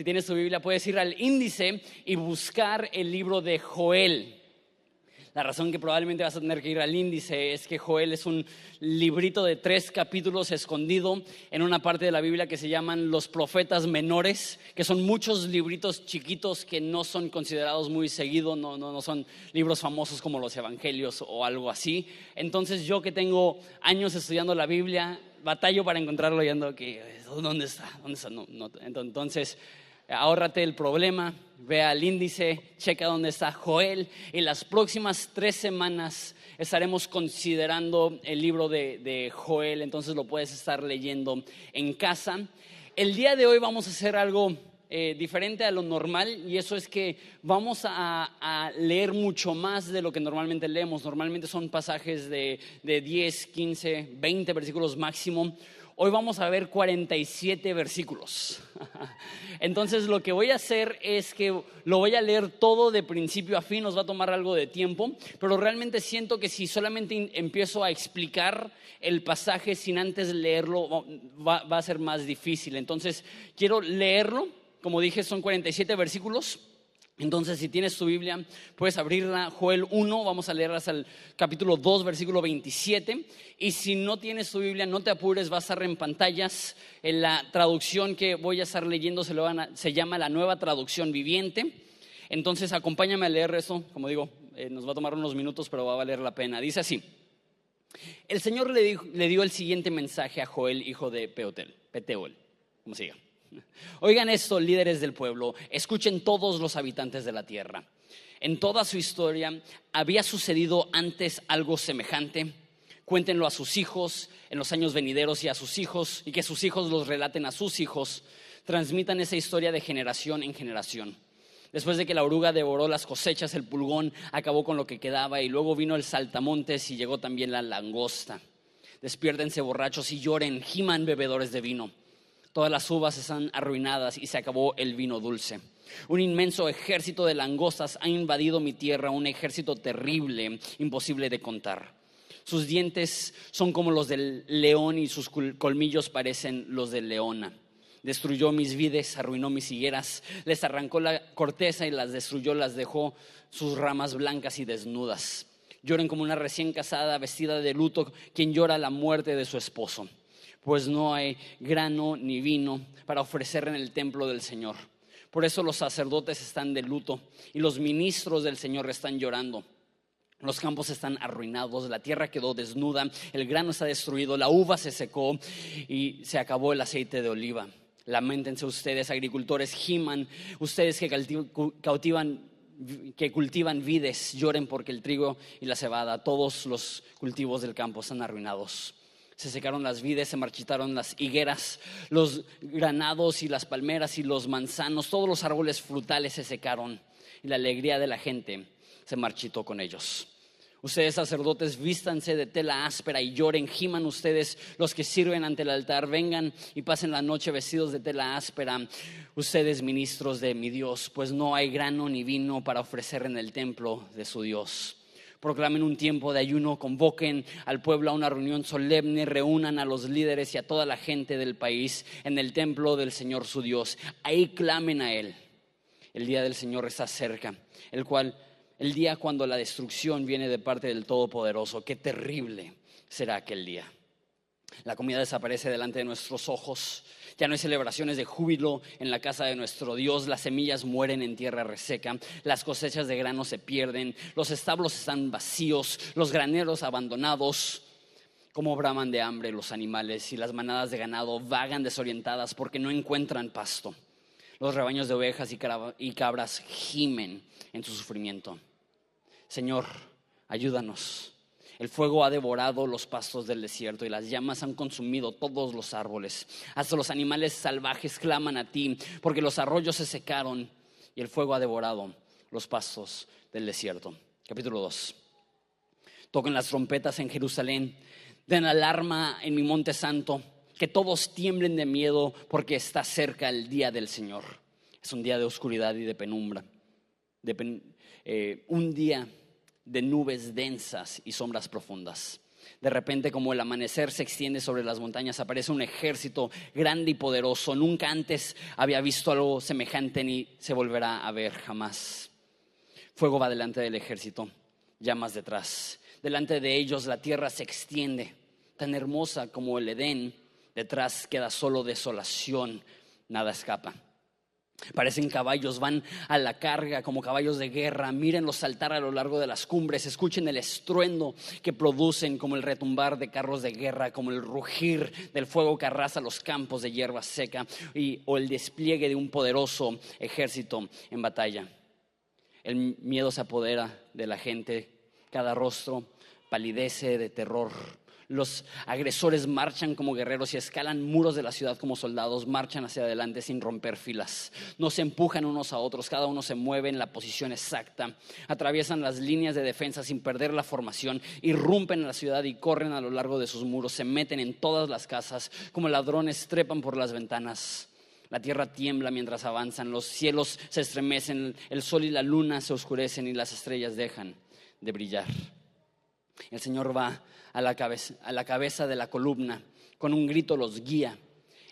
si tienes tu Biblia, puedes ir al índice y buscar el libro de Joel. La razón que probablemente vas a tener que ir al índice es que Joel es un librito de 3 capítulos escondido en una parte de la Biblia que se llaman los profetas menores, que son muchos libritos chiquitos que no son considerados muy seguidos, no son libros famosos como los evangelios o algo así. Entonces yo, que tengo años estudiando la Biblia, batallo para encontrarlo y ando que ¿dónde está? No. Entonces ahórrate el problema, ve al índice, checa dónde está Joel, y las próximas 3 semanas estaremos considerando el libro de Joel, entonces lo puedes estar leyendo en casa. El día de hoy vamos a hacer algo diferente a lo normal, y eso es que vamos a leer mucho más de lo que normalmente leemos. Normalmente son pasajes de 10, 15, 20 versículos máximo. Hoy vamos a ver 47 versículos. Entonces lo que voy a hacer es que lo voy a leer todo de principio a fin. Nos va a tomar algo de tiempo, pero realmente siento que si solamente empiezo a explicar el pasaje sin antes leerlo, va a ser más difícil. Entonces quiero leerlo. Como dije, son 47 versículos. Entonces, si tienes tu Biblia, puedes abrirla. Joel 1, vamos a leer hasta el capítulo 2, versículo 27. Y si no tienes tu Biblia, no te apures, va a estar en pantallas. En la traducción que voy a estar leyendo se llama la Nueva Traducción Viviente. Entonces, acompáñame a leer eso. Como digo, nos va a tomar unos minutos, pero va a valer la pena. Dice así: el Señor le dio el siguiente mensaje a Joel, hijo de Peteol, como se diga. Oigan esto, líderes del pueblo, escuchen todos los habitantes de la tierra. En toda su historia había sucedido antes algo semejante. Cuéntenlo a sus hijos en los años venideros y a sus hijos, y que sus hijos los relaten a sus hijos. Transmitan esa historia de generación en generación. Después de que la oruga devoró las cosechas, el pulgón acabó con lo que quedaba, y luego vino el saltamontes y llegó también la langosta. Despiértense borrachos y lloren, giman bebedores de vino. Todas las uvas están arruinadas y se acabó el vino dulce. Un inmenso ejército de langostas ha invadido mi tierra, un ejército terrible, imposible de contar. Sus dientes son como los del león y sus colmillos parecen los de leona. Destruyó mis vides, arruinó mis higueras, les arrancó la corteza y las destruyó, las dejó sus ramas blancas y desnudas. Lloren como una recién casada vestida de luto, quien llora la muerte de su esposo. Pues no hay grano ni vino para ofrecer en el templo del Señor. Por eso los sacerdotes están de luto y los ministros del Señor están llorando. Los campos están arruinados, la tierra quedó desnuda, el grano está destruido, la uva se secó y se acabó el aceite de oliva. Lamentense ustedes, agricultores, giman, ustedes que cultivan vides, lloren porque el trigo y la cebada, todos los cultivos del campo están arruinados. Se secaron las vides, se marchitaron las higueras, los granados y las palmeras y los manzanos, todos los árboles frutales se secaron y la alegría de la gente se marchitó con ellos. Ustedes, sacerdotes, vístanse de tela áspera y lloren, giman ustedes los que sirven ante el altar, vengan y pasen la noche vestidos de tela áspera. Ustedes, ministros de mi Dios, pues no hay grano ni vino para ofrecer en el templo de su Dios. Proclamen un tiempo de ayuno, convoquen al pueblo a una reunión solemne, reúnan a los líderes y a toda la gente del país en el templo del Señor su Dios. Ahí clamen a Él. El día del Señor está cerca, el día cuando la destrucción viene de parte del Todopoderoso. Qué terrible será aquel día. La comida desaparece delante de nuestros ojos. Ya no hay celebraciones de júbilo en la casa de nuestro Dios. Las semillas mueren en tierra reseca. Las cosechas de grano se pierden. Los establos están vacíos. Los graneros abandonados. Como braman de hambre los animales, y las manadas de ganado vagan desorientadas porque no encuentran pasto. Los rebaños de ovejas y cabras gimen en su sufrimiento. Señor, ayúdanos. El fuego ha devorado los pastos del desierto y las llamas han consumido todos los árboles. Hasta los animales salvajes claman a ti, porque los arroyos se secaron y el fuego ha devorado los pastos del desierto. Capítulo 2. Toquen las trompetas en Jerusalén, den alarma en mi monte santo, que todos tiemblen de miedo, porque está cerca el día del Señor. Es un día de oscuridad y de penumbra, un día de nubes densas y sombras profundas. De repente, como el amanecer se extiende sobre las montañas, aparece un ejército grande y poderoso. Nunca antes había visto algo semejante ni se volverá a ver jamás. Fuego va delante del ejército, llamas detrás. Delante de ellos la tierra se extiende, tan hermosa como el Edén. Detrás queda solo desolación, nada escapa. Parecen caballos, van a la carga como caballos de guerra. Mírenlos saltar a lo largo de las cumbres. Escuchen el estruendo que producen, como el retumbar de carros de guerra, como el rugir del fuego que arrasa los campos de hierba seca o el despliegue de un poderoso ejército en batalla. El miedo se apodera de la gente, cada rostro palidece de terror. Los agresores marchan como guerreros y escalan muros de la ciudad como soldados. Marchan hacia adelante sin romper filas. No se empujan unos a otros, cada uno se mueve en la posición exacta. Atraviesan las líneas de defensa sin perder la formación. Irrumpen en la ciudad y corren a lo largo de sus muros. Se meten en todas las casas, como ladrones trepan por las ventanas. La tierra tiembla mientras avanzan, los cielos se estremecen, el sol y la luna se oscurecen y las estrellas dejan de brillar. El Señor va a la cabeza de la columna, con un grito los guía.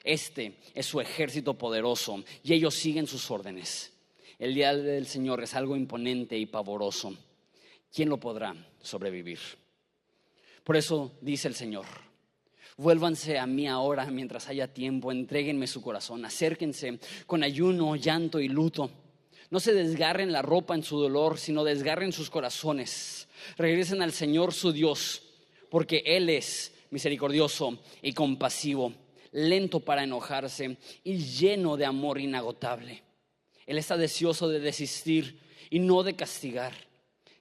Este es su ejército poderoso y ellos siguen sus órdenes. El día del Señor es algo imponente y pavoroso. ¿Quién lo podrá sobrevivir? Por eso dice el Señor: vuélvanse a mí ahora mientras haya tiempo, entréguenme su corazón, acérquense con ayuno, llanto y luto. No se desgarren la ropa en su dolor, sino desgarren sus corazones. Regresen al Señor su Dios, porque Él es misericordioso y compasivo, lento para enojarse y lleno de amor inagotable. Él está deseoso de desistir y no de castigar.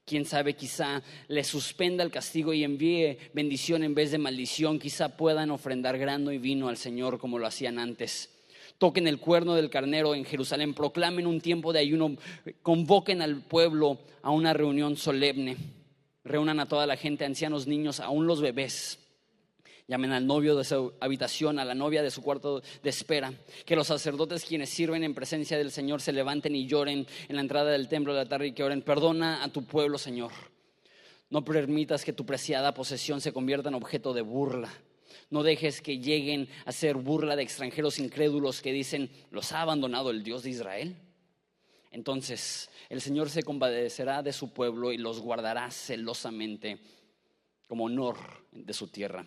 Quién sabe, quizá le suspenda el castigo y envíe bendición en vez de maldición. Quizá puedan ofrendar grano y vino al Señor como lo hacían antes. Toquen el cuerno del carnero en Jerusalén, proclamen un tiempo de ayuno, convoquen al pueblo a una reunión solemne. Reúnan a toda la gente, ancianos, niños, aún los bebés. Llamen al novio de su habitación, a la novia de su cuarto de espera. Que los sacerdotes, quienes sirven en presencia del Señor, se levanten y lloren en la entrada del templo de la tarde y que oren: perdona a tu pueblo, Señor. No permitas que tu preciada posesión se convierta en objeto de burla. No dejes que lleguen a ser burla de extranjeros incrédulos que dicen: ¿los ha abandonado el Dios de Israel? Entonces el Señor se compadecerá de su pueblo y los guardará celosamente como honor de su tierra.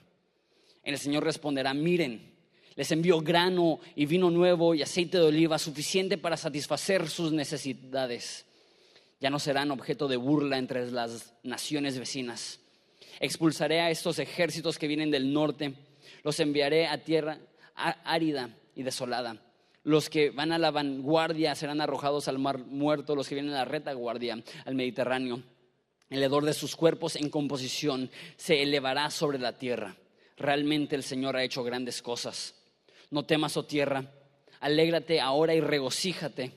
El Señor responderá: miren, les envío grano y vino nuevo y aceite de oliva suficiente para satisfacer sus necesidades. Ya no serán objeto de burla entre las naciones vecinas. Expulsaré a estos ejércitos que vienen del norte. Los enviaré a tierra árida y desolada. Los que van a la vanguardia serán arrojados al mar muerto. Los que vienen a la retaguardia al Mediterráneo. El hedor de sus cuerpos en composición se elevará sobre la tierra. Realmente el Señor ha hecho grandes cosas. No temas, oh tierra, alégrate ahora y regocíjate,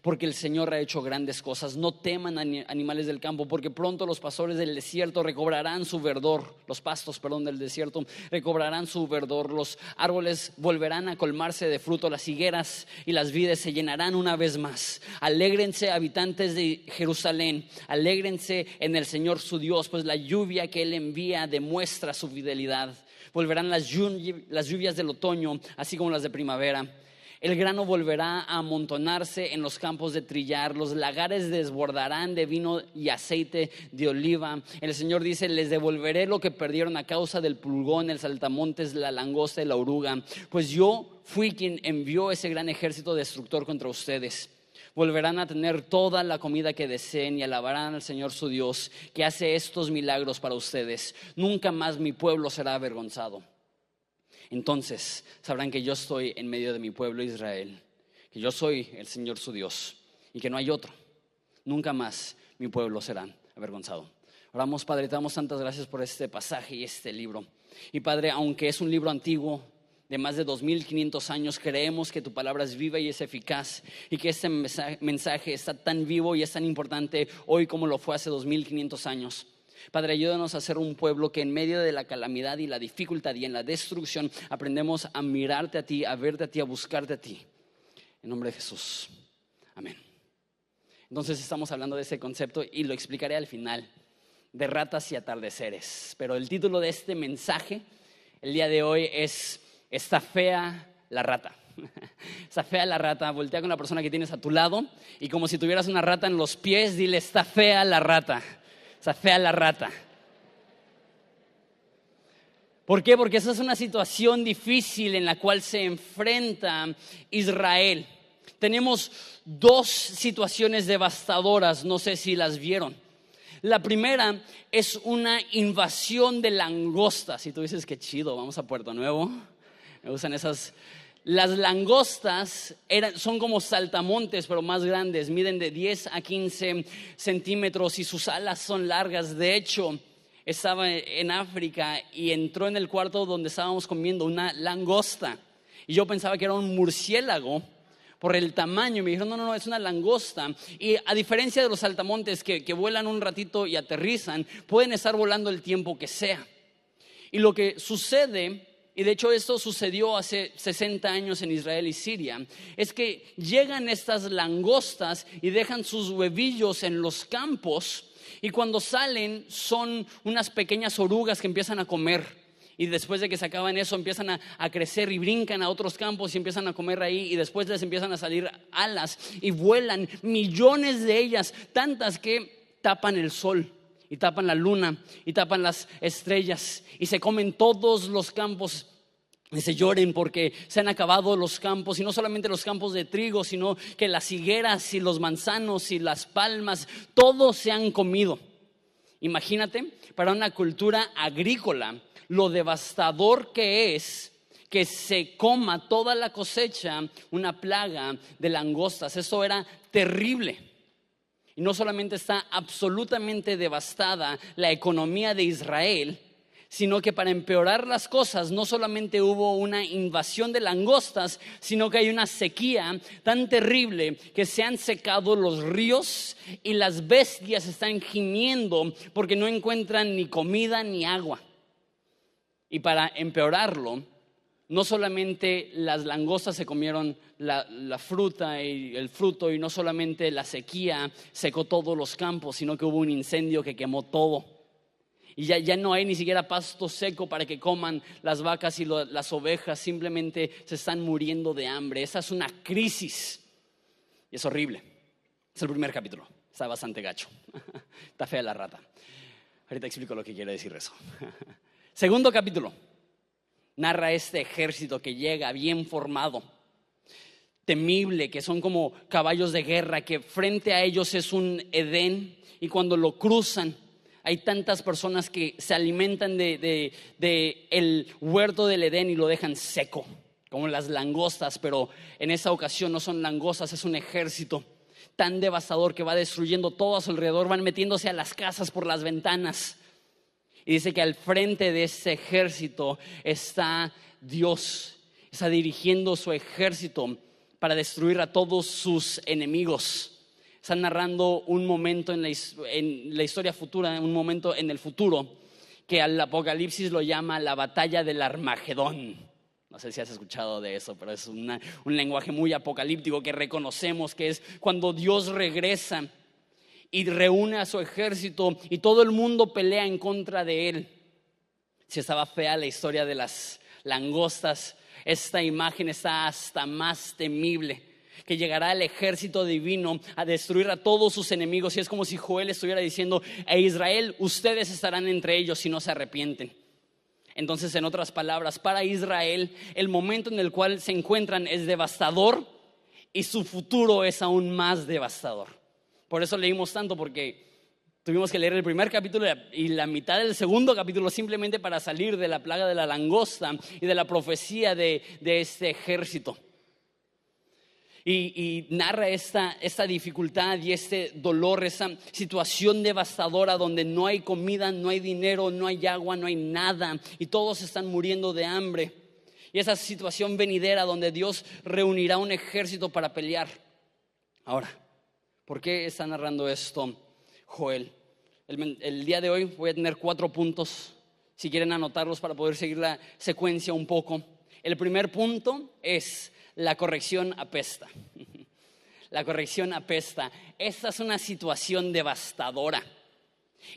porque el Señor ha hecho grandes cosas. No teman animales del campo, porque pronto los pastores del desierto recobrarán su verdor. Los pastos, del desierto recobrarán su verdor. Los árboles volverán a colmarse de fruto. Las higueras y las vides se llenarán una vez más. Alégrense, habitantes de Jerusalén, alégrense en el Señor su Dios, pues la lluvia que Él envía demuestra su fidelidad. Volverán las lluvias del otoño, así como las de primavera. El grano volverá a amontonarse en los campos de trillar. Los lagares desbordarán de vino y aceite de oliva. El Señor dice: les devolveré lo que perdieron a causa del pulgón, el saltamontes, la langosta y la oruga. Pues yo fui quien envió ese gran ejército destructor contra ustedes. Volverán a tener toda la comida que deseen y alabarán al Señor su Dios, que hace estos milagros para ustedes. Nunca más mi pueblo será avergonzado. Entonces sabrán que yo estoy en medio de mi pueblo Israel, que yo soy el Señor su Dios y que no hay otro. Nunca más mi pueblo será avergonzado. Oramos. Padre, te damos tantas gracias por este pasaje y este libro. Y Padre, aunque es un libro antiguo de más de 2500 años, creemos que tu palabra es viva y es eficaz, y que este mensaje está tan vivo y es tan importante hoy como lo fue hace 2500 años. Padre, ayúdanos a ser un pueblo que en medio de la calamidad y la dificultad y en la destrucción aprendemos a mirarte a ti, a verte a ti, a buscarte a ti. En nombre de Jesús. Amén. Entonces estamos hablando de ese concepto y lo explicaré al final de ratas y atardeceres. Pero el título de este mensaje el día de hoy es Está fea la rata. Está fea la rata. Voltea con la persona que tienes a tu lado y como si tuvieras una rata en los pies, dile: está fea la rata. Está fea la rata. ¿Por qué? Porque esa es una situación difícil en la cual se enfrenta Israel. Tenemos dos situaciones devastadoras, no sé si las vieron. La primera es una invasión de langostas. Y tú dices: qué chido, vamos a Puerto Nuevo. Me gustan esas. Las langostas son como saltamontes, pero más grandes. Miden de 10 a 15 centímetros y sus alas son largas. De hecho, estaba en África y entró en el cuarto donde estábamos comiendo una langosta. Y yo pensaba que era un murciélago por el tamaño. Me dijeron: no, es una langosta. Y a diferencia de los saltamontes que vuelan un ratito y aterrizan, pueden estar volando el tiempo que sea. Y lo que sucede, y de hecho esto sucedió hace 60 años en Israel y Siria, es que llegan estas langostas y dejan sus huevillos en los campos. Y cuando salen son unas pequeñas orugas que empiezan a comer. Y después de que se acaban eso empiezan a crecer y brincan a otros campos y empiezan a comer ahí. Y después les empiezan a salir alas y vuelan millones de ellas, tantas que tapan el sol y tapan la luna y tapan las estrellas. Y se comen todos los campos. Y se lloren porque se han acabado los campos, y no solamente los campos de trigo, sino que las higueras y los manzanos y las palmas, todos se han comido. Imagínate, para una cultura agrícola, lo devastador que es que se coma toda la cosecha una plaga de langostas. Eso era terrible. Y no solamente está absolutamente devastada la economía de Israel, sino que para empeorar las cosas, no solamente hubo una invasión de langostas, sino que hay una sequía tan terrible que se han secado los ríos y las bestias están gimiendo porque no encuentran ni comida ni agua. Y para empeorarlo, no solamente las langostas se comieron la fruta y el fruto, y no solamente la sequía secó todos los campos, sino que hubo un incendio que quemó todo. Y ya no hay ni siquiera pasto seco para que coman las vacas y las ovejas. Simplemente se están muriendo de hambre. Esa es una crisis. Y es horrible. Es el primer capítulo. Está bastante gacho. Está fea la rata. Ahorita explico lo que quiere decir eso. Segundo capítulo. Narra este ejército que llega bien formado, temible, que son como caballos de guerra, que frente a ellos es un Edén. Y cuando lo cruzan, hay tantas personas que se alimentan de el huerto del Edén y lo dejan seco, como las langostas. Pero en esa ocasión no son langostas, es un ejército tan devastador que va destruyendo todo a su alrededor. Van metiéndose a las casas por las ventanas. Y dice que al frente de ese ejército está Dios. Está dirigiendo su ejército para destruir a todos sus enemigos. Están narrando un momento en la historia futura, un momento en el futuro, que al Apocalipsis lo llama la batalla del Armagedón. No sé si has escuchado de eso, pero es un lenguaje muy apocalíptico que reconocemos que es cuando Dios regresa y reúne a su ejército y todo el mundo pelea en contra de él. Si estaba fea la historia de las langostas, esta imagen está hasta más temible. Que llegará el ejército divino a destruir a todos sus enemigos. Y es como si Joel estuviera diciendo: a Israel, ustedes estarán entre ellos si no se arrepienten. Entonces, en otras palabras, para Israel, el momento en el cual se encuentran es devastador y su futuro es aún más devastador. Por eso leímos tanto, porque tuvimos que leer el primer capítulo y la mitad del segundo capítulo simplemente para salir de la plaga de la langosta y de la profecía de este ejército. Y narra esta dificultad y este dolor, esa situación devastadora donde no hay comida, no hay dinero, no hay agua, no hay nada y todos están muriendo de hambre. Y esa situación venidera donde Dios reunirá un ejército para pelear. Ahora, ¿por qué está narrando esto Joel? El día de hoy voy a tener 4 puntos, si quieren anotarlos para poder seguir la secuencia un poco. El primer punto es: la corrección apesta. La corrección apesta. Esta es una situación devastadora.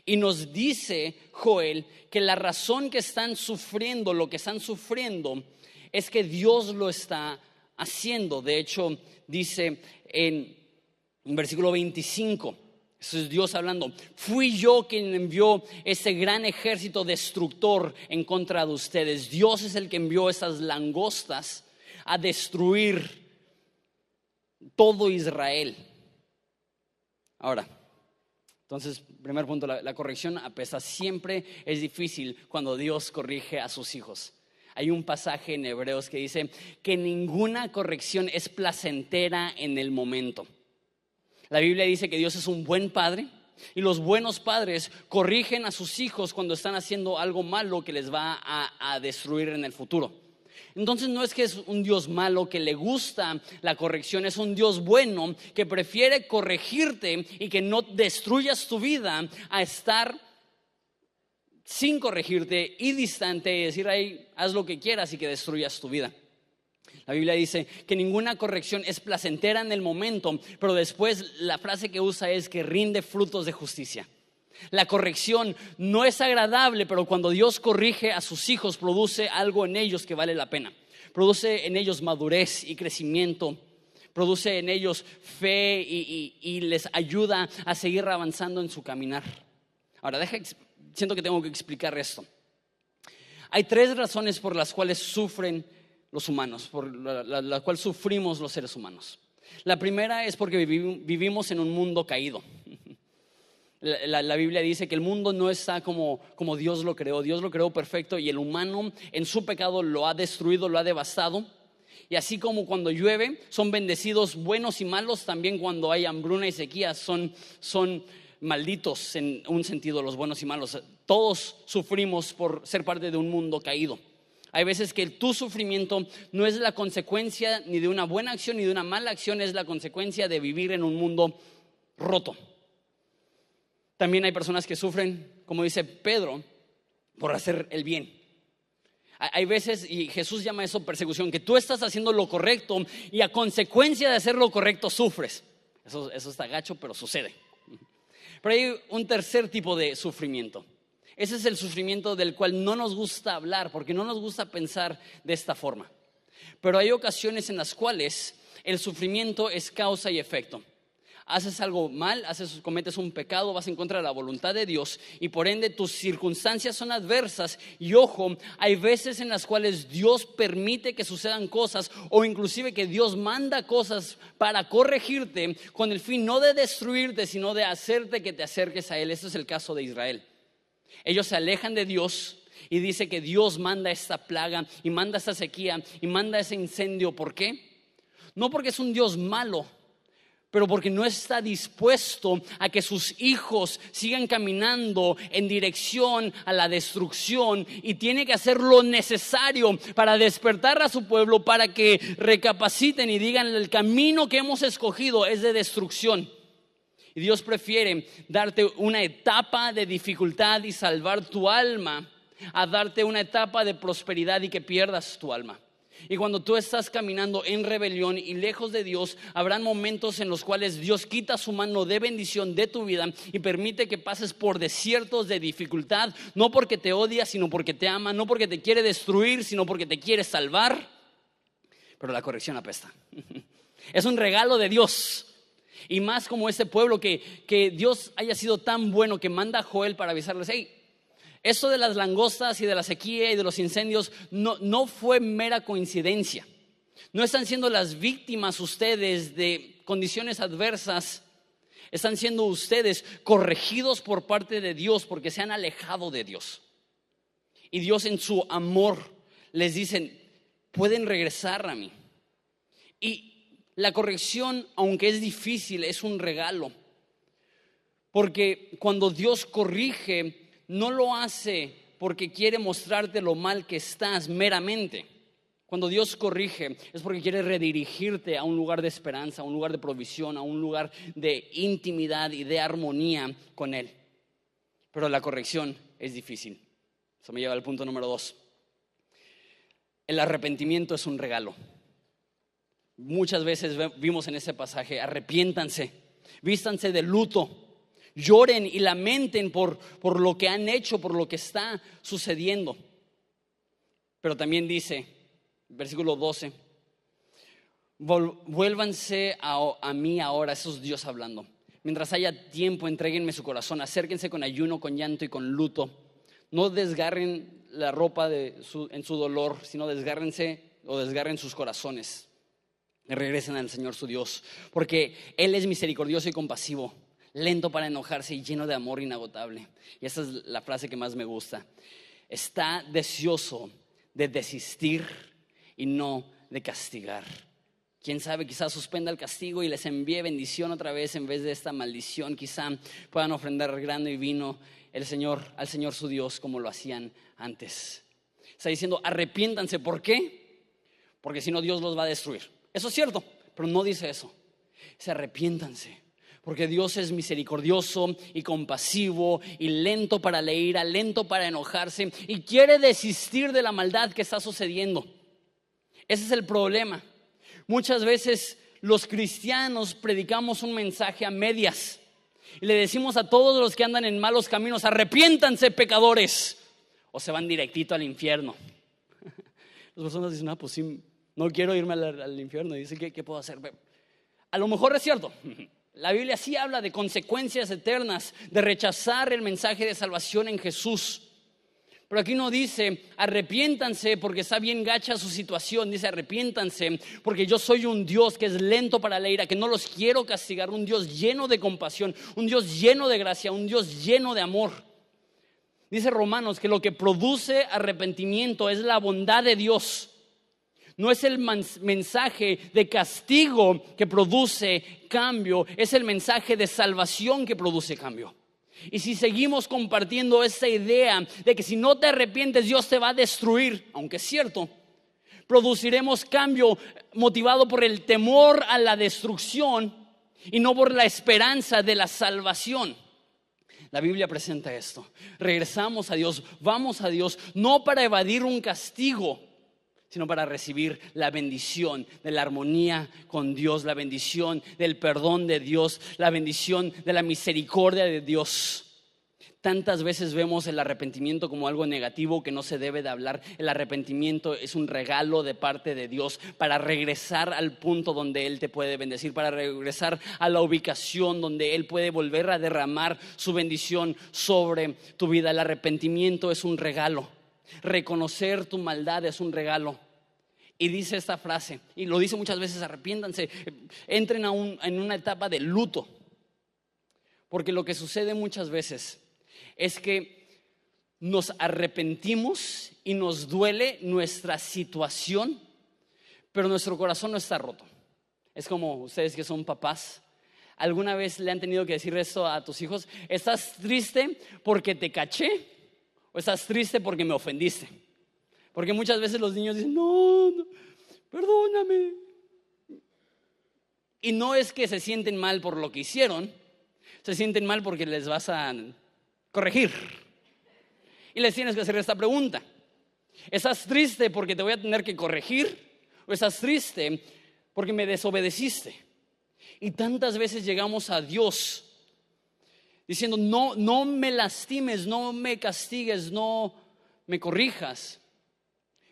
Y nos dice Joel que la razón que están sufriendo, lo que están sufriendo, es que Dios lo está haciendo. De hecho, dice en versículo 25, eso es Dios hablando: fui yo quien envió ese gran ejército destructor en contra de ustedes. Dios es el que envió esas langostas a destruir todo Israel. Ahora, entonces, primer punto, la corrección apesta. Siempre es difícil cuando Dios corrige a sus hijos. Hay un pasaje en Hebreos que dice que ninguna corrección es placentera en el momento. La Biblia dice que Dios es un buen padre y los buenos padres corrigen a sus hijos cuando están haciendo algo malo que les va a destruir en el futuro. Entonces no es que es un Dios malo que le gusta la corrección, es un Dios bueno que prefiere corregirte y que no destruyas tu vida a estar sin corregirte y distante y decir: ahí, haz lo que quieras, y que destruyas tu vida. La Biblia dice que ninguna corrección es placentera en el momento, pero después la frase que usa es que rinde frutos de justicia. La corrección no es agradable, pero cuando Dios corrige a sus hijos, produce algo en ellos que vale la pena. Produce en ellos madurez y crecimiento. Produce en ellos fe y les ayuda a seguir avanzando en su caminar. Ahora, siento que tengo que explicar esto. Hay 3 razones por las cuales sufren los humanos, por la cual sufrimos los seres humanos. La primera es porque vivimos en un mundo caído. La Biblia dice que el mundo no está como Dios lo creó. Dios lo creó perfecto y el humano en su pecado lo ha destruido, lo ha devastado. Y así como cuando llueve son bendecidos buenos y malos, también cuando hay hambruna y sequía son malditos en un sentido los buenos y malos. Todos sufrimos por ser parte de un mundo caído. Hay veces que tu sufrimiento no es la consecuencia ni de una buena acción ni de una mala acción, es la consecuencia de vivir en un mundo roto. También hay personas que sufren, como dice Pedro, por hacer el bien. Hay veces, y Jesús llama eso persecución, que tú estás haciendo lo correcto y a consecuencia de hacer lo correcto sufres. Eso está gacho, pero sucede. Pero hay un tercer tipo de sufrimiento. Ese es el sufrimiento del cual no nos gusta hablar, porque no nos gusta pensar de esta forma. Pero hay ocasiones en las cuales el sufrimiento es causa y efecto. Haces algo mal, cometes un pecado, vas en contra de la voluntad de Dios y por ende tus circunstancias son adversas. Y ojo, hay veces en las cuales Dios permite que sucedan cosas o inclusive que Dios manda cosas para corregirte con el fin no de destruirte, sino de hacerte que te acerques a Él. Este es el caso de Israel. Ellos se alejan de Dios y dice que Dios manda esta plaga y manda esta sequía y manda ese incendio. ¿Por qué? No porque es un Dios malo, pero porque no está dispuesto a que sus hijos sigan caminando en dirección a la destrucción y tiene que hacer lo necesario para despertar a su pueblo para que recapaciten y digan: el camino que hemos escogido es de destrucción. Y Dios prefiere darte una etapa de dificultad y salvar tu alma a darte una etapa de prosperidad y que pierdas tu alma. Y cuando tú estás caminando en rebelión y lejos de Dios, habrán momentos en los cuales Dios quita su mano de bendición de tu vida y permite que pases por desiertos de dificultad, no porque te odia, sino porque te ama, no porque te quiere destruir, sino porque te quiere salvar. Pero la corrección apesta. Es un regalo de Dios. Y más como este pueblo que Dios haya sido tan bueno que manda a Joel para avisarles: hey, eso de las langostas y de la sequía y de los incendios no fue mera coincidencia. No están siendo las víctimas ustedes de condiciones adversas. Están siendo ustedes corregidos por parte de Dios porque se han alejado de Dios. Y Dios en su amor les dice: pueden regresar a mí. Y la corrección, aunque es difícil, es un regalo. Porque cuando Dios corrige, no lo hace porque quiere mostrarte lo mal que estás meramente. Cuando Dios corrige es porque quiere redirigirte a un lugar de esperanza, a un lugar de provisión, a un lugar de intimidad y de armonía con Él. Pero la corrección es difícil. Eso me lleva al punto número 2. El arrepentimiento es un regalo. Muchas veces vimos en ese pasaje: arrepiéntanse, vístanse de luto. Lloren y lamenten por lo que han hecho, por lo que está sucediendo. Pero también dice, versículo 12, vuélvanse a mí ahora, eso es Dios hablando. Mientras haya tiempo, entréguenme su corazón, acérquense con ayuno, con llanto y con luto. No desgarren la ropa en su dolor, sino desgarren sus corazones y regresen al Señor su Dios, porque Él es misericordioso y compasivo, lento para enojarse y lleno de amor inagotable. Y esa es la frase que más me gusta. Está deseoso de desistir y no de castigar. Quién sabe, quizás suspenda el castigo y les envíe bendición otra vez en vez de esta maldición. Quizá puedan ofrendar grano y vino al Señor su Dios como lo hacían antes. Está diciendo, arrepiéntanse. ¿Por qué? Porque si no, Dios los va a destruir. Eso es cierto, pero no dice eso. Dice, arrepiéntanse. Porque Dios es misericordioso y compasivo y lento para la ira, lento para enojarse y quiere desistir de la maldad que está sucediendo. Ese es el problema. Muchas veces los cristianos predicamos un mensaje a medias y le decimos a todos los que andan en malos caminos, arrepiéntanse, pecadores, o se van directito al infierno. Las personas dicen, pues sí, no quiero irme al infierno. Y dicen, ¿qué puedo hacer? A lo mejor es cierto. La Biblia sí habla de consecuencias eternas de rechazar el mensaje de salvación en Jesús. Pero aquí no dice arrepiéntanse porque está bien gacha su situación. Dice arrepiéntanse porque yo soy un Dios que es lento para la ira, que no los quiero castigar. Un Dios lleno de compasión, un Dios lleno de gracia, un Dios lleno de amor. Dice Romanos que lo que produce arrepentimiento es la bondad de Dios. No es el mensaje de castigo que produce cambio, es el mensaje de salvación que produce cambio. Y si seguimos compartiendo esa idea de que si no te arrepientes Dios te va a destruir, aunque es cierto, produciremos cambio motivado por el temor a la destrucción y no por la esperanza de la salvación. La Biblia presenta esto. Regresamos a Dios, vamos a Dios, no para evadir un castigo, sino para recibir la bendición de la armonía con Dios, la bendición del perdón de Dios, la bendición de la misericordia de Dios. Tantas veces vemos el arrepentimiento como algo negativo que no se debe de hablar. El arrepentimiento es un regalo de parte de Dios para regresar al punto donde Él te puede bendecir, para regresar a la ubicación donde Él puede volver a derramar su bendición sobre tu vida. El arrepentimiento es un regalo. Reconocer tu maldad es un regalo. Y dice esta frase, y lo dice muchas veces, arrepiéntanse, entren en una etapa de luto. Porque lo que sucede muchas veces es que nos arrepentimos y nos duele nuestra situación, pero nuestro corazón no está roto. Es como ustedes que son papás. ¿Alguna vez le han tenido que decir esto a tus hijos? ¿Estás triste porque te caché? ¿O estás triste porque me ofendiste? Porque muchas veces los niños dicen, no, perdóname. Y no es que se sienten mal por lo que hicieron, se sienten mal porque les vas a corregir. Y les tienes que hacer esta pregunta. ¿Estás triste porque te voy a tener que corregir? ¿O estás triste porque me desobedeciste? Y tantas veces llegamos a Dios diciendo, no me lastimes, no me castigues, no me corrijas.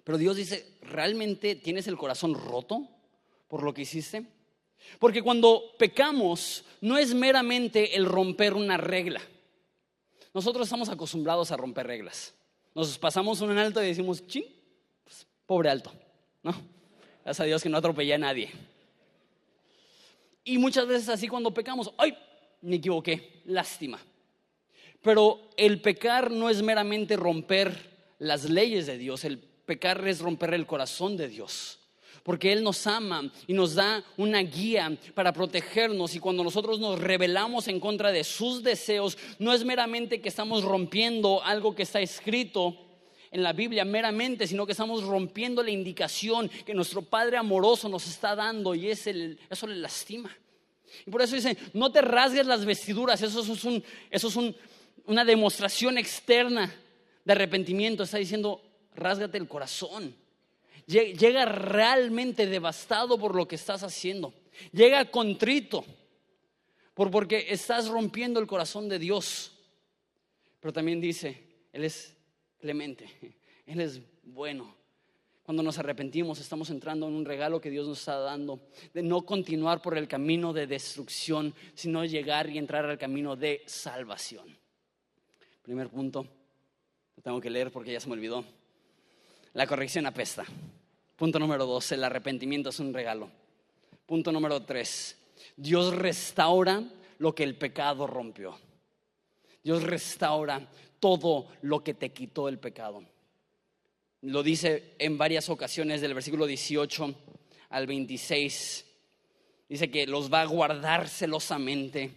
Pero Dios dice, ¿realmente tienes el corazón roto por lo que hiciste? Porque cuando pecamos no es meramente el romper una regla. Nosotros estamos acostumbrados a romper reglas. Nos pasamos un alto y decimos, ching, pues, pobre alto, ¿no? Gracias a Dios que no atropellé a nadie. Y muchas veces así cuando pecamos, ¡ay! Me equivoqué, lástima. Pero el pecar no es meramente romper las leyes de Dios. El pecar es romper el corazón de Dios. Porque Él nos ama y nos da una guía para protegernos. Y cuando nosotros nos rebelamos en contra de sus deseos, no es meramente que estamos rompiendo algo que está escrito en la Biblia meramente, sino que estamos rompiendo la indicación que nuestro Padre amoroso nos está dando, y eso le lastima. Y por eso dice, no te rasgues las vestiduras. Eso es una demostración externa de arrepentimiento. Está diciendo, rásgate el corazón. Llega realmente devastado por lo que estás haciendo. Llega contrito. porque estás rompiendo el corazón de Dios. Pero también dice, Él es clemente, Él es bueno. Cuando nos arrepentimos, estamos entrando en un regalo que Dios nos está dando, de no continuar por el camino de destrucción, sino llegar y entrar al camino de salvación. Primer punto, lo tengo que leer porque ya se me olvidó. La corrección apesta. Punto número 2, el arrepentimiento es un regalo. Punto número 3, Dios restaura lo que el pecado rompió. Dios restaura todo lo que te quitó el pecado. Lo dice en varias ocasiones, del versículo 18 al 26. Dice que los va a guardar celosamente.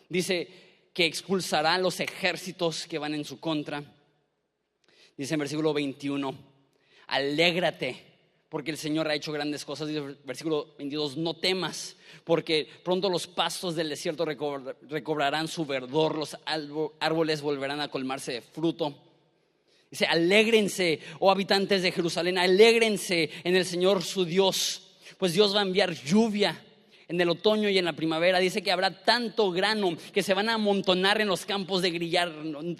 Dice que expulsará a los ejércitos que van en su contra. Dice en versículo 21, alégrate porque el Señor ha hecho grandes cosas. Dice el versículo 22, no temas porque pronto los pastos del desierto recobrarán su verdor, los árboles volverán a colmarse de fruto. Dice, alégrense, oh habitantes de Jerusalén, alégrense en el Señor su Dios, pues Dios va a enviar lluvia en el otoño y en la primavera. Dice que habrá tanto grano que se van a amontonar en los campos de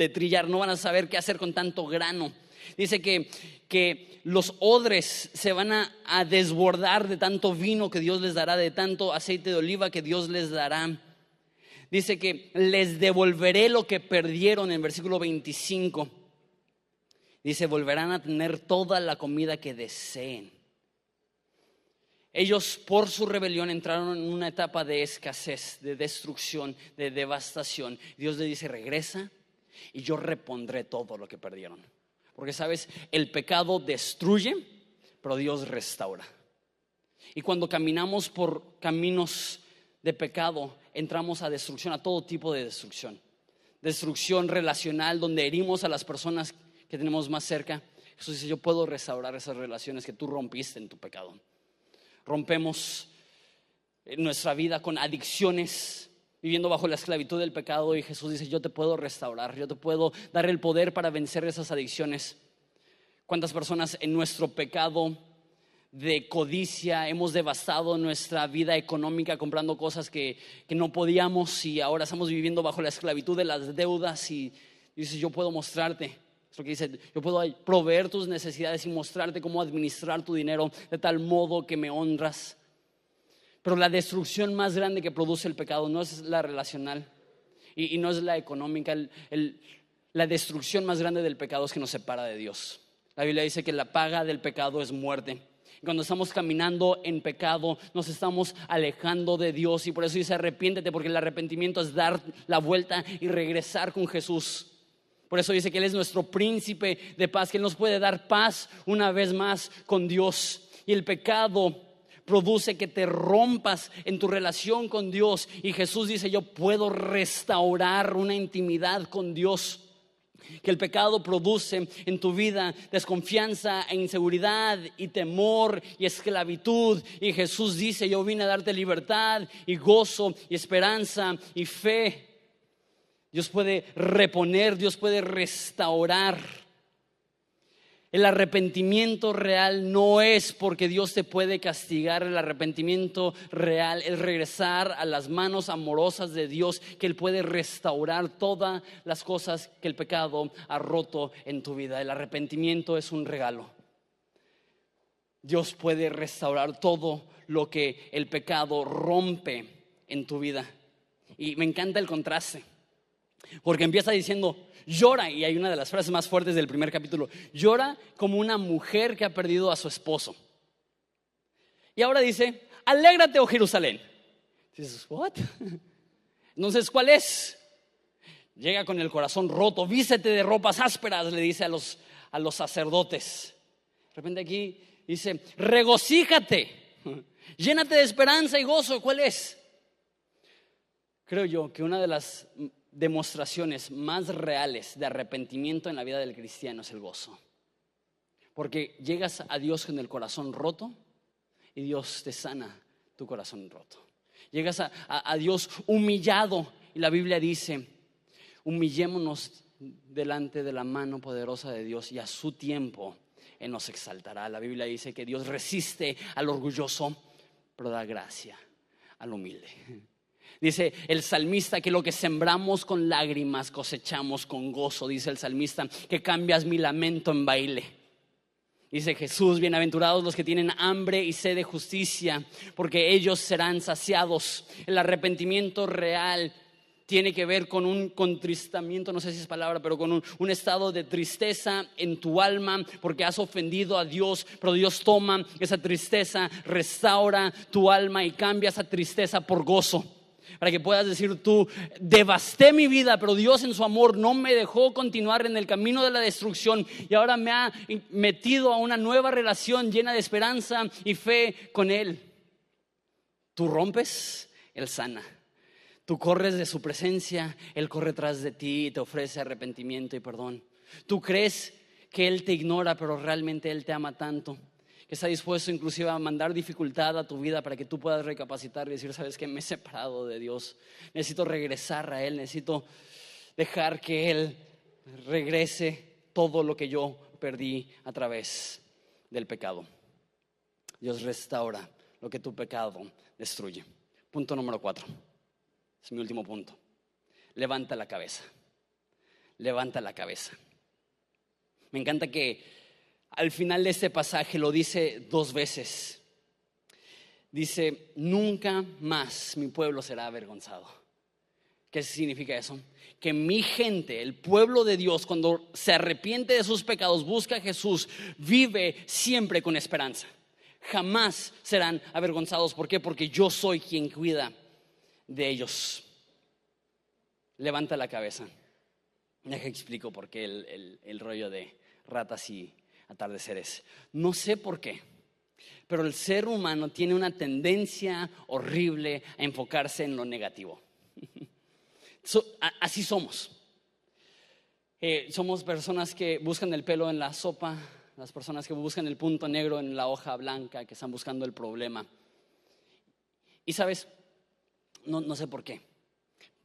trillar, no van a saber qué hacer con tanto grano. Dice que los odres se van a desbordar de tanto vino que Dios les dará, de tanto aceite de oliva que Dios les dará. Dice que les devolveré lo que perdieron en versículo 25. Dice, volverán a tener toda la comida que deseen. Ellos por su rebelión entraron en una etapa de escasez, de destrucción, de devastación. Dios le dice, regresa y yo repondré todo lo que perdieron. Porque sabes, el pecado destruye, pero Dios restaura. Y cuando caminamos por caminos de pecado, entramos a destrucción, a todo tipo de destrucción. Destrucción relacional, donde herimos a las personas que tenemos más cerca. Jesús dice, yo puedo restaurar esas relaciones que tú rompiste en tu pecado. Rompemos nuestra vida con adicciones, viviendo bajo la esclavitud del pecado, y Jesús dice, yo te puedo restaurar, yo te puedo dar el poder para vencer esas adicciones. ¿Cuántas personas en nuestro pecado de codicia hemos devastado nuestra vida económica comprando cosas que no podíamos, y ahora estamos viviendo bajo la esclavitud de las deudas? Y dices, yo puedo mostrarte. Es lo que dice, yo puedo proveer tus necesidades y mostrarte cómo administrar tu dinero de tal modo que me honras. Pero la destrucción más grande que produce el pecado no es la relacional y no es la económica. La destrucción más grande del pecado es que nos separa de Dios. La Biblia dice que la paga del pecado es muerte. Y cuando estamos caminando en pecado, nos estamos alejando de Dios. Y por eso dice, arrepiéntete, porque el arrepentimiento es dar la vuelta y regresar con Jesús. Por eso dice que Él es nuestro príncipe de paz, que Él nos puede dar paz una vez más con Dios. Y el pecado produce que te rompas en tu relación con Dios. Y Jesús dice, yo puedo restaurar una intimidad con Dios. Que el pecado produce en tu vida desconfianza e inseguridad y temor y esclavitud. Y Jesús dice, yo vine a darte libertad y gozo y esperanza y fe. Dios puede reponer, Dios puede restaurar. El arrepentimiento real no es porque Dios te puede castigar. El arrepentimiento real es regresar a las manos amorosas de Dios, que Él puede restaurar todas las cosas que el pecado ha roto en tu vida. El arrepentimiento es un regalo. Dios puede restaurar todo lo que el pecado rompe en tu vida. Y me encanta el contraste, porque empieza diciendo, llora, y hay una de las frases más fuertes del primer capítulo, llora como una mujer que ha perdido a su esposo. Y ahora dice, alégrate, oh Jerusalén. Dices, ¿what? Entonces, ¿cuál es? Llega con el corazón roto, vístete de ropas ásperas, le dice a los sacerdotes. De repente aquí dice, regocíjate, llénate de esperanza y gozo. ¿Cuál es? Creo yo que una de las demostraciones más reales de arrepentimiento en la vida del cristiano es el gozo. Porque llegas a Dios con el corazón roto y Dios te sana tu corazón roto. Llegas a Dios humillado y la Biblia dice, humillémonos delante de la mano poderosa de Dios y a su tiempo Él nos exaltará. La Biblia dice que Dios resiste al orgulloso, pero da gracia al humilde. Dice el salmista que lo que sembramos con lágrimas cosechamos con gozo. Dice el salmista que cambias mi lamento en baile. Dice Jesús, bienaventurados los que tienen hambre y sed de justicia, porque ellos serán saciados. El arrepentimiento real tiene que ver con un contristamiento, no sé si es palabra, pero con un estado de tristeza en tu alma porque has ofendido a Dios. Pero Dios toma esa tristeza, restaura tu alma y cambia esa tristeza por gozo. Para que puedas decir tú, devasté mi vida, pero Dios en su amor no me dejó continuar en el camino de la destrucción y ahora me ha metido a una nueva relación llena de esperanza y fe con Él. Tú rompes, Él sana. Tú corres de su presencia, Él corre tras de ti y te ofrece arrepentimiento y perdón. Tú crees que Él te ignora, pero realmente Él te ama tanto que está dispuesto inclusive a mandar dificultad a tu vida para que tú puedas recapacitar y decir, ¿sabes qué? Me he separado de Dios, necesito regresar a Él, necesito dejar que Él regrese todo lo que yo perdí a través del pecado. Dios restaura lo que tu pecado destruye. Punto número 4, es mi último punto. Levanta la cabeza, levanta la cabeza. Me encanta que al final de este pasaje lo dice 2 veces. Dice, nunca más mi pueblo será avergonzado. ¿Qué significa eso? Que mi gente, el pueblo de Dios, cuando se arrepiente de sus pecados, busca a Jesús, vive siempre con esperanza. Jamás serán avergonzados. ¿Por qué? Porque yo soy quien cuida de ellos. Levanta la cabeza. Deja explico por qué el rollo de ratas y atardeceres. No sé por qué, pero el ser humano tiene una tendencia horrible a enfocarse en lo negativo. Así somos. Somos personas que buscan el pelo en la sopa, las personas que buscan el punto negro en la hoja blanca, que están buscando el problema. Y sabes, no sé por qué,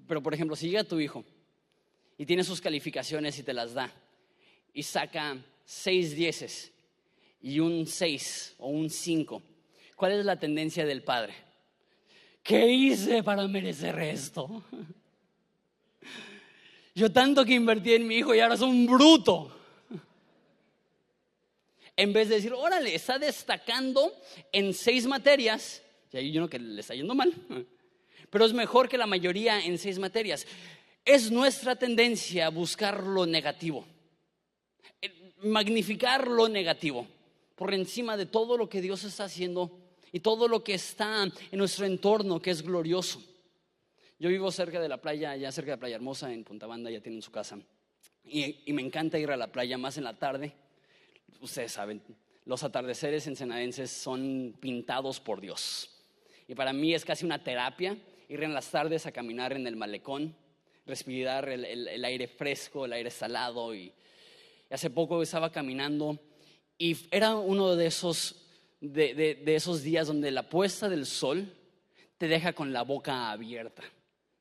pero por ejemplo, si llega tu hijo y tiene sus calificaciones y te las da y saca 6 dieces y un 6 o un 5, ¿cuál es la tendencia del padre? ¿Qué hice para merecer esto? Yo tanto que invertí en mi hijo y ahora es un bruto. En vez de decir, órale, está destacando en 6 materias, y hay uno que le está yendo mal, pero es mejor que la mayoría en 6 materias. Es nuestra tendencia a buscar lo negativo, magnificar lo negativo por encima de todo lo que Dios está haciendo y todo lo que está en nuestro entorno, que es glorioso. Yo vivo cerca de la playa, ya cerca de Playa Hermosa, en Punta Banda, ya tienen su casa, y me encanta ir a la playa más en la tarde. Ustedes saben, los atardeceres ensenadenses son pintados por Dios, y para mí es casi una terapia ir en las tardes a caminar en el malecón, respirar el aire fresco, el aire salado. Y hace poco estaba caminando y era uno de esos días donde la puesta del sol te deja con la boca abierta.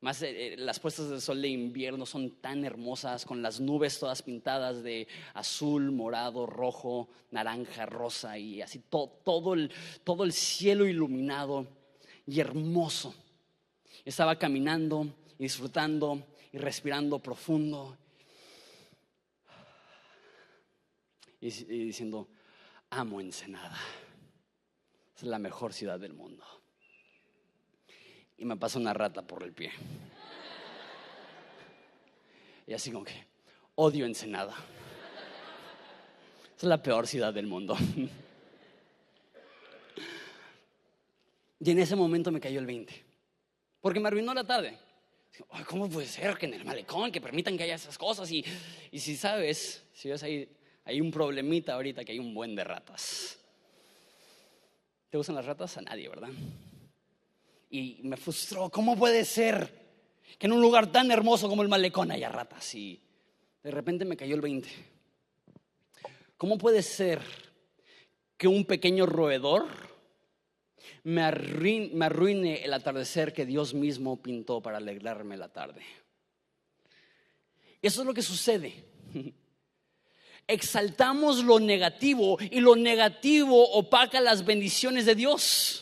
Más las puestas del sol de invierno son tan hermosas, con las nubes todas pintadas de azul, morado, rojo, naranja, rosa, y así todo el cielo iluminado y hermoso. Estaba caminando y disfrutando y respirando profundo y diciendo, amo Ensenada, es la mejor ciudad del mundo. Y me pasa una rata por el pie. Y así como que odio Ensenada, es la peor ciudad del mundo. Y en ese momento me cayó el 20, porque me arruinó la tarde. ¿Cómo puede ser que en el malecón que permitan que haya esas cosas? Y si sabes, si ves ahí, hay un problemita ahorita, que hay un buen de ratas. ¿Te gustan las ratas? A nadie, ¿verdad? Y me frustró. ¿Cómo puede ser que en un lugar tan hermoso como el malecón haya ratas? Y de repente me cayó el 20. ¿Cómo puede ser que un pequeño roedor me arruine el atardecer que Dios mismo pintó para alegrarme la tarde? Eso es lo que sucede. Exaltamos lo negativo y lo negativo opaca las bendiciones de Dios.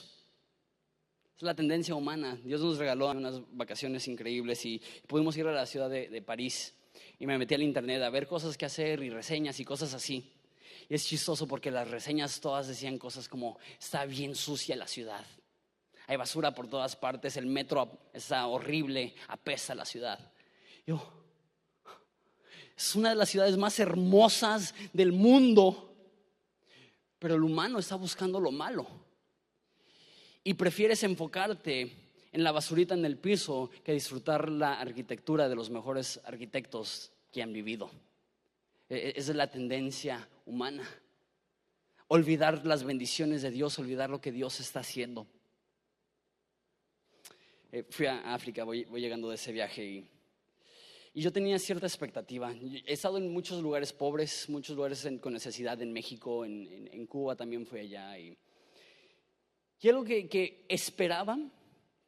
Es la tendencia humana. Dios nos regaló unas vacaciones increíbles y pudimos ir a la ciudad de París. Y me metí al internet a ver cosas que hacer y reseñas y cosas así. Y es chistoso porque las reseñas todas decían cosas como: está bien sucia la ciudad, hay basura por todas partes, el metro está horrible, apesta la ciudad. Es una de las ciudades más hermosas del mundo, pero el humano está buscando lo malo. Y prefieres enfocarte en la basurita en el piso que disfrutar la arquitectura de los mejores arquitectos que han vivido. Es la tendencia humana. Olvidar las bendiciones de Dios, olvidar lo que Dios está haciendo. Fui a África, voy llegando de ese viaje y yo tenía cierta expectativa. He estado en muchos lugares pobres, muchos lugares con necesidad, en México, en Cuba también fui allá. Y algo que esperaba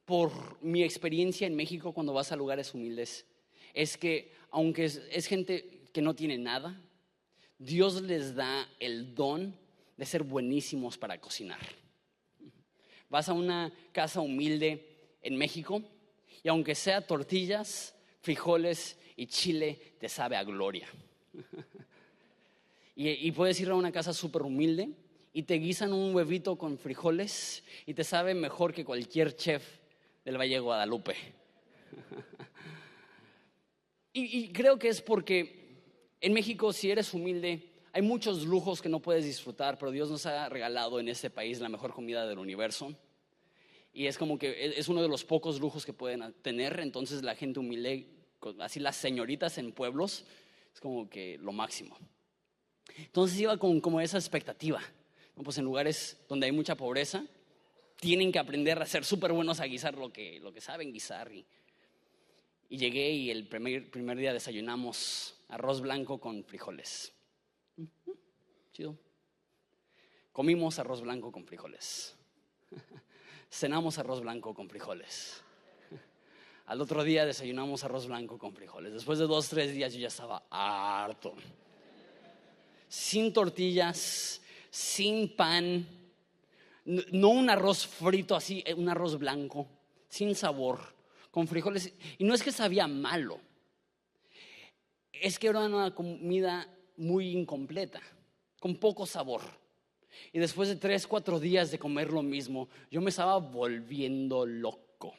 por mi experiencia en México cuando vas a lugares humildes es que, aunque es gente que no tiene nada, Dios les da el don de ser buenísimos para cocinar. Vas a una casa humilde en México y aunque sea tortillas, frijoles y chile, te sabe a gloria. Y puedes ir a una casa súper humilde y te guisan un huevito con frijoles y te sabe mejor que cualquier chef del Valle de Guadalupe. Y creo que es porque en México, si eres humilde, hay muchos lujos que no puedes disfrutar, pero Dios nos ha regalado en este país la mejor comida del universo. Y es como que es uno de los pocos lujos que pueden tener. Entonces la gente humilde, así las señoritas en pueblos, es como que lo máximo. Entonces iba con como esa expectativa. Pues en lugares donde hay mucha pobreza, tienen que aprender a ser súper buenos a guisar lo que saben guisar. Y llegué y el primer día desayunamos arroz blanco con frijoles. Chido. Comimos arroz blanco con frijoles. Cenamos arroz blanco con frijoles. Al otro día desayunamos arroz blanco con frijoles. Después de 2-3 días yo ya estaba harto. Sin tortillas, sin pan, no un arroz frito así, un arroz blanco, sin sabor, con frijoles. Y no es que sabía malo, es que era una comida muy incompleta, con poco sabor. Y después de 3-4 días de comer lo mismo, yo me estaba volviendo loco.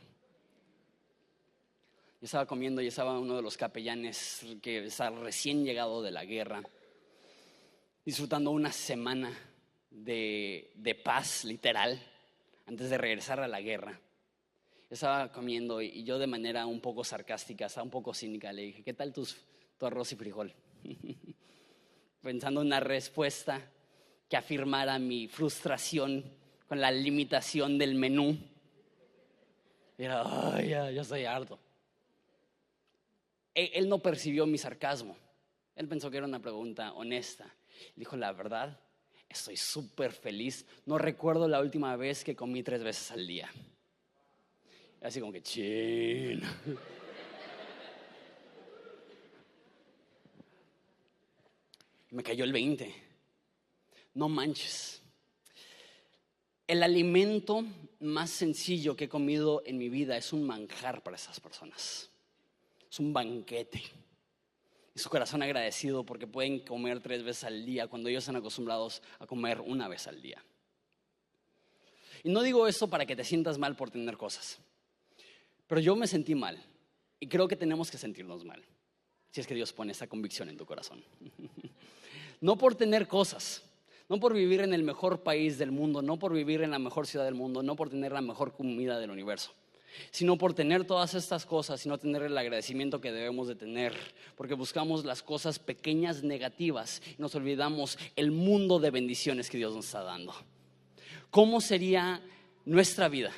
Yo estaba comiendo y estaba uno de los capellanes que estaba recién llegado de la guerra, disfrutando una semana de paz, literal, antes de regresar a la guerra. Estaba comiendo y yo, de manera un poco sarcástica, estaba un poco cínica, le dije: ¿qué tal tu arroz y frijol? Pensando en una respuesta que afirmara mi frustración con la limitación del menú. Y era: ay, ya estoy harto. Él no percibió mi sarcasmo. Él pensó que era una pregunta honesta. Dijo: la verdad, estoy súper feliz. No recuerdo la última vez que comí 3 veces al día. Así como que chin. Me cayó el 20. No manches. El alimento más sencillo que he comido en mi vida es un manjar para esas personas. Es un banquete. Y su corazón agradecido porque pueden comer 3 veces al día cuando ellos están acostumbrados a comer 1 vez al día. Y no digo esto para que te sientas mal por tener cosas, pero yo me sentí mal y creo que tenemos que sentirnos mal si es que Dios pone esa convicción en tu corazón. No por tener cosas, no por vivir en el mejor país del mundo, no por vivir en la mejor ciudad del mundo, no por tener la mejor comida del universo, sino por tener todas estas cosas y no tener el agradecimiento que debemos de tener, porque buscamos las cosas pequeñas negativas y nos olvidamos el mundo de bendiciones que Dios nos está dando. ¿Cómo sería nuestra vida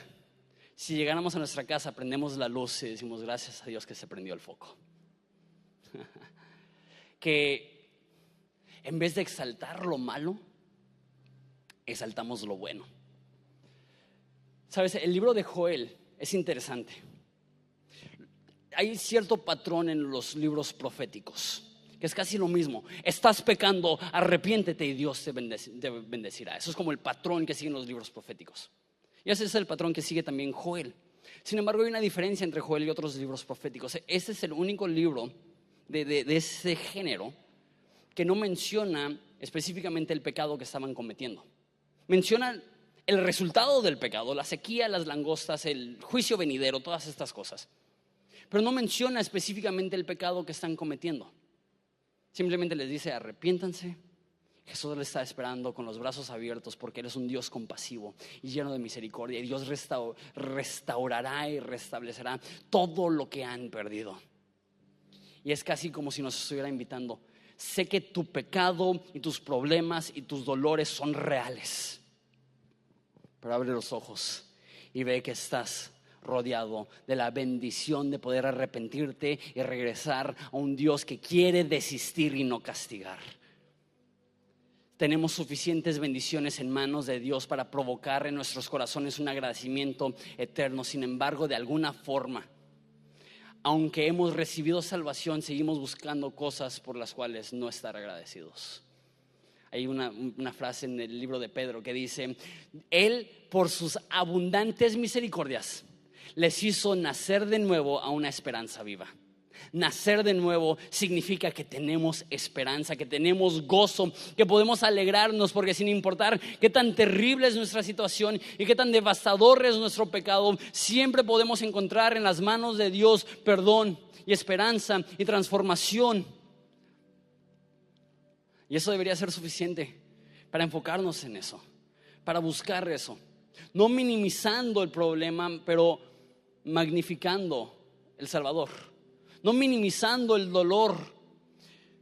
si llegáramos a nuestra casa, prendemos la luz y decimos: gracias a Dios que se prendió el foco? Que en vez de exaltar lo malo, exaltamos lo bueno. Sabes, el libro de Joel es interesante. Hay cierto patrón en los libros proféticos que es casi lo mismo: estás pecando, arrepiéntete y Dios te bendecirá. Eso es como el patrón que siguen los libros proféticos. Y ese es el patrón que sigue también Joel. Sin embargo, hay una diferencia entre Joel y otros libros proféticos. Este es el único libro de ese género que no menciona específicamente el pecado que estaban cometiendo. Menciona el resultado del pecado, la sequía, las langostas, el juicio venidero, todas estas cosas. Pero no menciona específicamente el pecado que están cometiendo. Simplemente les dice: arrepiéntanse. Jesús les está esperando con los brazos abiertos, porque Él es un Dios compasivo y lleno de misericordia. Y Dios restaurará y restablecerá todo lo que han perdido. Y es casi como si nos estuviera invitando: sé que tu pecado y tus problemas y tus dolores son reales, pero abre los ojos y ve que estás rodeado de la bendición de poder arrepentirte y regresar a un Dios que quiere desistir y no castigar. Tenemos suficientes bendiciones en manos de Dios para provocar en nuestros corazones un agradecimiento eterno. Sin embargo, de alguna forma, aunque hemos recibido salvación, seguimos buscando cosas por las cuales no estar agradecidos. Hay una frase en el libro de Pedro que dice: Él, por sus abundantes misericordias, les hizo nacer de nuevo a una esperanza viva. Nacer de nuevo significa que tenemos esperanza, que tenemos gozo, que podemos alegrarnos, porque sin importar qué tan terrible es nuestra situación y qué tan devastador es nuestro pecado, siempre podemos encontrar en las manos de Dios perdón y esperanza y transformación. Y eso debería ser suficiente para enfocarnos en eso, para buscar eso, no minimizando el problema, pero magnificando el Salvador. No minimizando el dolor,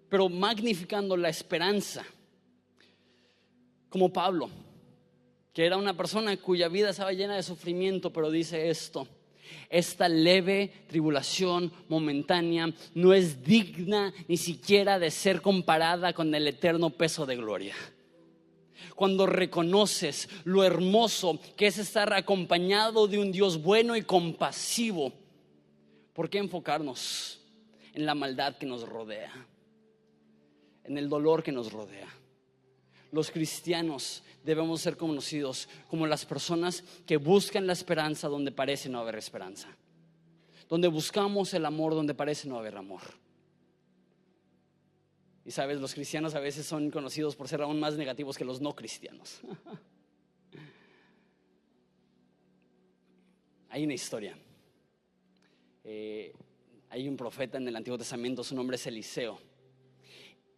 pero magnificando la esperanza. Como Pablo, que era una persona cuya vida estaba llena de sufrimiento, pero dice esto: esta leve tribulación momentánea no es digna ni siquiera de ser comparada con el eterno peso de gloria. Cuando reconoces lo hermoso que es estar acompañado de un Dios bueno y compasivo, ¿por qué enfocarnos en la maldad que nos rodea, en el dolor que nos rodea? Los cristianos debemos ser conocidos como las personas que buscan la esperanza donde parece no haber esperanza, donde buscamos el amor donde parece no haber amor. Y sabes, los cristianos a veces son conocidos por ser aún más negativos que los no cristianos. Hay una historia. Hay un profeta en el Antiguo Testamento, su nombre es Eliseo,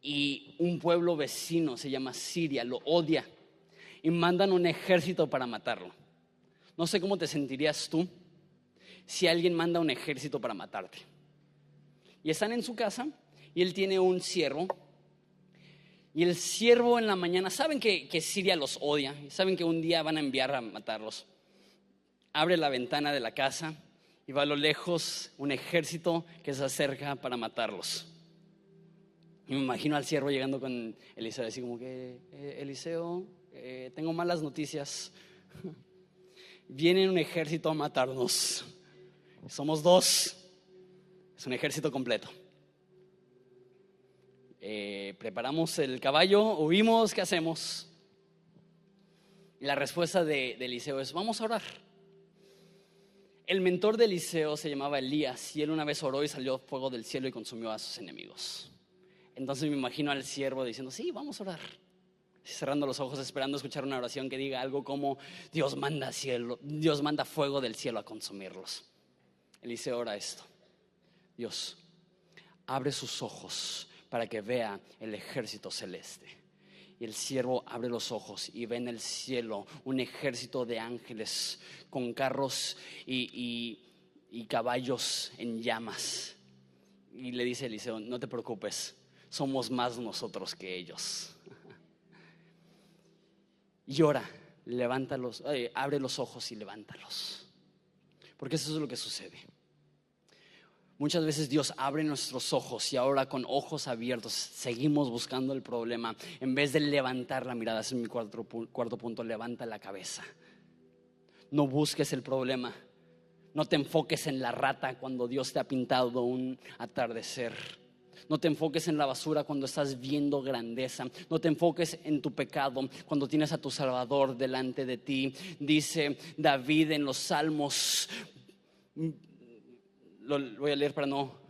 y un pueblo vecino se llama Siria, lo odia y mandan un ejército para matarlo. No sé cómo te sentirías tú si alguien manda un ejército para matarte. Y están en su casa y él tiene un siervo, y el siervo en la mañana, saben que Siria los odia, saben que un día van a enviar a matarlos. Abre la ventana de la casa y va a lo lejos un ejército que se acerca para matarlos. Y me imagino al siervo llegando con Eliseo, así como que: Eliseo, tengo malas noticias. Viene un ejército a matarnos. Somos dos. Es un ejército completo. Preparamos el caballo, huimos, ¿qué hacemos? Y la respuesta de Eliseo es: vamos a orar. El mentor de Eliseo se llamaba Elías, y él una vez oró y salió fuego del cielo y consumió a sus enemigos. Entonces me imagino al siervo diciendo: sí, vamos a orar, cerrando los ojos, esperando escuchar una oración que diga algo como: Dios manda cielo, Dios manda fuego del cielo a consumirlos. Eliseo ora esto: Dios, abre sus ojos para que vea el ejército celeste. Y el siervo abre los ojos y ve en el cielo un ejército de ángeles con carros y caballos en llamas. Y le dice a Eliseo: no te preocupes, somos más nosotros que ellos. Llora, levántalos, abre los ojos y levántalos. Porque eso es lo que sucede. Muchas veces Dios abre nuestros ojos y ahora con ojos abiertos seguimos buscando el problema en vez de levantar la mirada. Ese es mi cuarto punto: levanta la cabeza. No busques el problema. No te enfoques en la rata cuando Dios te ha pintado un atardecer. No te enfoques en la basura cuando estás viendo grandeza. No te enfoques en tu pecado cuando tienes a tu Salvador delante de ti. Dice David en los Salmos, lo voy a leer para no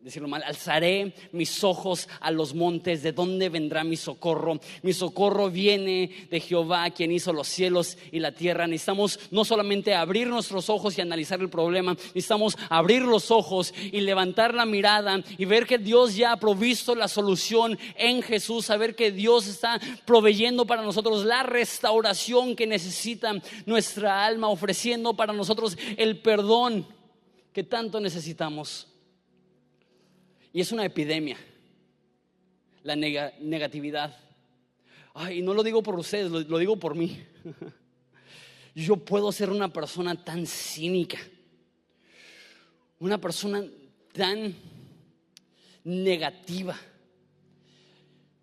decirlo mal: alzaré mis ojos a los montes, ¿de dónde vendrá mi socorro? Mi socorro viene de Jehová, quien hizo los cielos y la tierra. Necesitamos no solamente abrir nuestros ojos y analizar el problema, necesitamos abrir los ojos y levantar la mirada y ver que Dios ya ha provisto la solución en Jesús, saber que Dios está proveyendo para nosotros la restauración que necesita nuestra alma, ofreciendo para nosotros el perdón que tanto necesitamos. Y es una epidemia, la negatividad. Y no lo digo por ustedes, lo digo por mí. Yo puedo ser una persona tan cínica, una persona tan negativa,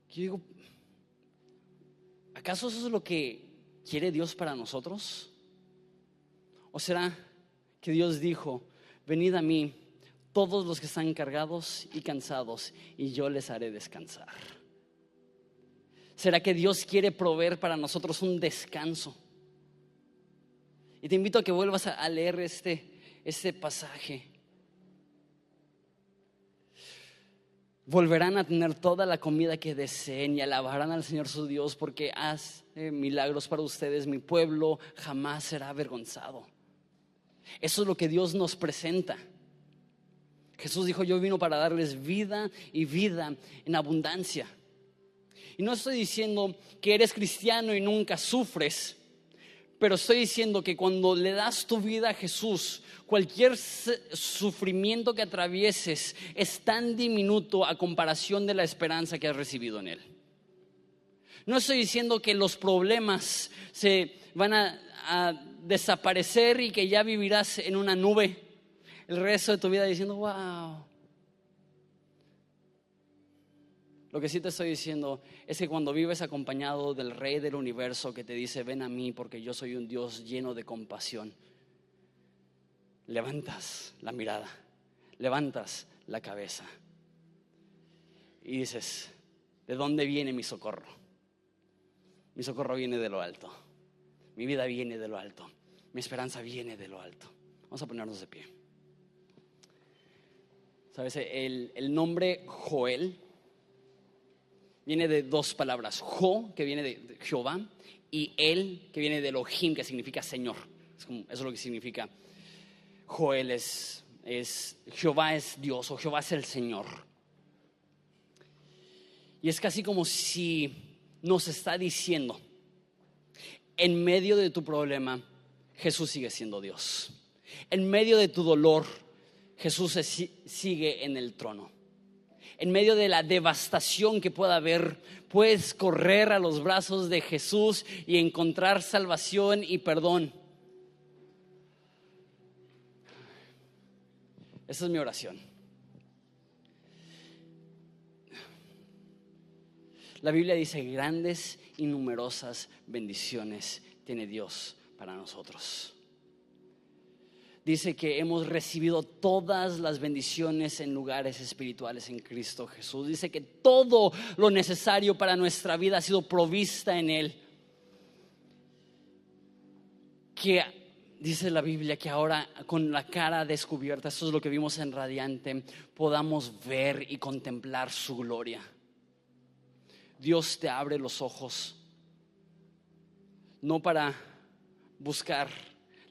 que yo digo, ¿acaso eso es lo que quiere Dios para nosotros? ¿O será que Dios dijo: venid a mí todos los que están cargados y cansados, y yo les haré descansar? ¿Será que Dios quiere proveer para nosotros un descanso? Y te invito a que vuelvas a leer este pasaje. Volverán a tener toda la comida que deseen y alabarán al Señor su Dios, porque hace milagros para ustedes. Mi pueblo jamás será avergonzado. Eso es lo que Dios nos presenta. Jesús dijo: yo vino para darles vida y vida en abundancia. Y no estoy diciendo que eres cristiano y nunca sufres, pero estoy diciendo que cuando le das tu vida a Jesús, cualquier sufrimiento que atravieses es tan diminuto a comparación de la esperanza que has recibido en Él. No estoy diciendo que los problemas se van a desaparecer y que ya vivirás en una nube el resto de tu vida diciendo: wow. Lo que sí te estoy diciendo es que cuando vives acompañado del Rey del universo, que te dice: ven a mí porque yo soy un Dios lleno de compasión, levantas la mirada, levantas la cabeza y dices: ¿de dónde viene mi socorro? Mi socorro viene de lo alto, mi vida viene de lo alto, mi esperanza viene de lo alto. Vamos a ponernos de pie. ¿Sabes? El nombre Joel viene de dos palabras: Jo, que viene de Jehová, y El, que viene de Elohim, que significa Señor. Eso es lo que significa Joel. Es Jehová es Dios, o Jehová es el Señor. Y es casi como si nos está diciendo: en medio de tu problema, Jesús sigue siendo Dios. En medio de tu dolor, Jesús sigue en el trono. En medio de la devastación que pueda haber, puedes correr a los brazos de Jesús y encontrar salvación y perdón. Esa es mi oración. La Biblia dice: grandes y numerosas bendiciones tiene Dios para nosotros. Dice que hemos recibido todas las bendiciones en lugares espirituales en Cristo Jesús. Dice que todo lo necesario para nuestra vida ha sido provista en Él. Que dice la Biblia que ahora, con la cara descubierta, esto es lo que vimos en Radiante, podamos ver y contemplar su gloria. Dios te abre los ojos, no para buscar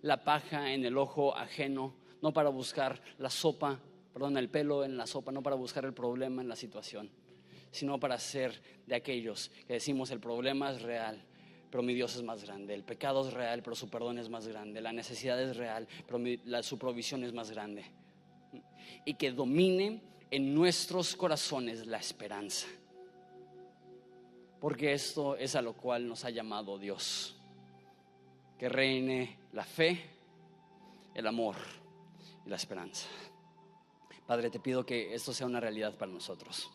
la paja en el ojo ajeno, no para buscar el pelo en la sopa, no para buscar el problema en la situación, sino para ser de aquellos que decimos: el problema es real, pero mi Dios es más grande. El pecado es real, pero su perdón es más grande. La necesidad es real, pero su provisión es más grande. Y que domine en nuestros corazones la esperanza, porque esto es a lo cual nos ha llamado Dios. Que reine la fe, el amor y la esperanza. Padre, te pido que esto sea una realidad para nosotros.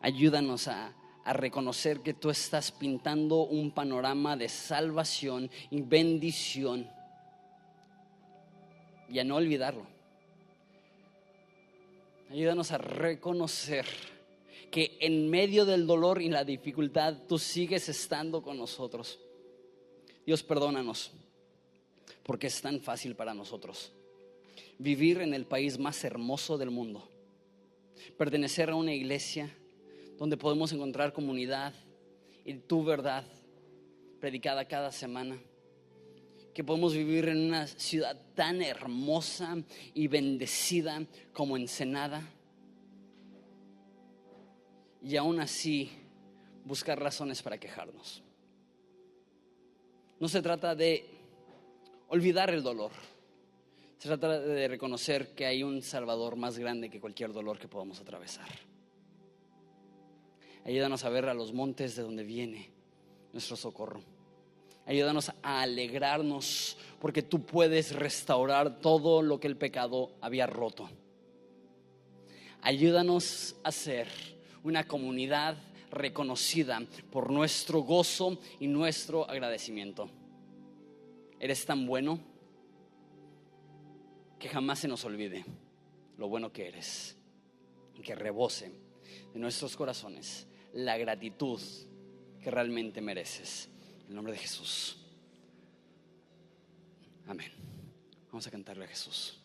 Ayúdanos a reconocer que tú estás pintando un panorama de salvación y bendición, y a no olvidarlo. Ayúdanos a reconocer que en medio del dolor y la dificultad tú sigues estando con nosotros. Dios, perdónanos, porque es tan fácil para nosotros vivir en el país más hermoso del mundo, pertenecer a una iglesia donde podemos encontrar comunidad y tu verdad predicada cada semana, que podemos vivir en una ciudad tan hermosa y bendecida como Ensenada, y aún así buscar razones para quejarnos. No se trata de olvidar el dolor, se trata de reconocer que hay un Salvador más grande que cualquier dolor que podamos atravesar. Ayúdanos a ver a los montes de donde viene nuestro socorro. Ayúdanos a alegrarnos porque tú puedes restaurar todo lo que el pecado había roto. Ayúdanos a ser una comunidad reconocida por nuestro gozo y nuestro agradecimiento. Eres tan bueno que jamás se nos olvide lo bueno que eres, y que rebose de nuestros corazones la gratitud que realmente mereces. En el nombre de Jesús. Amén. Vamos a cantarle a Jesús.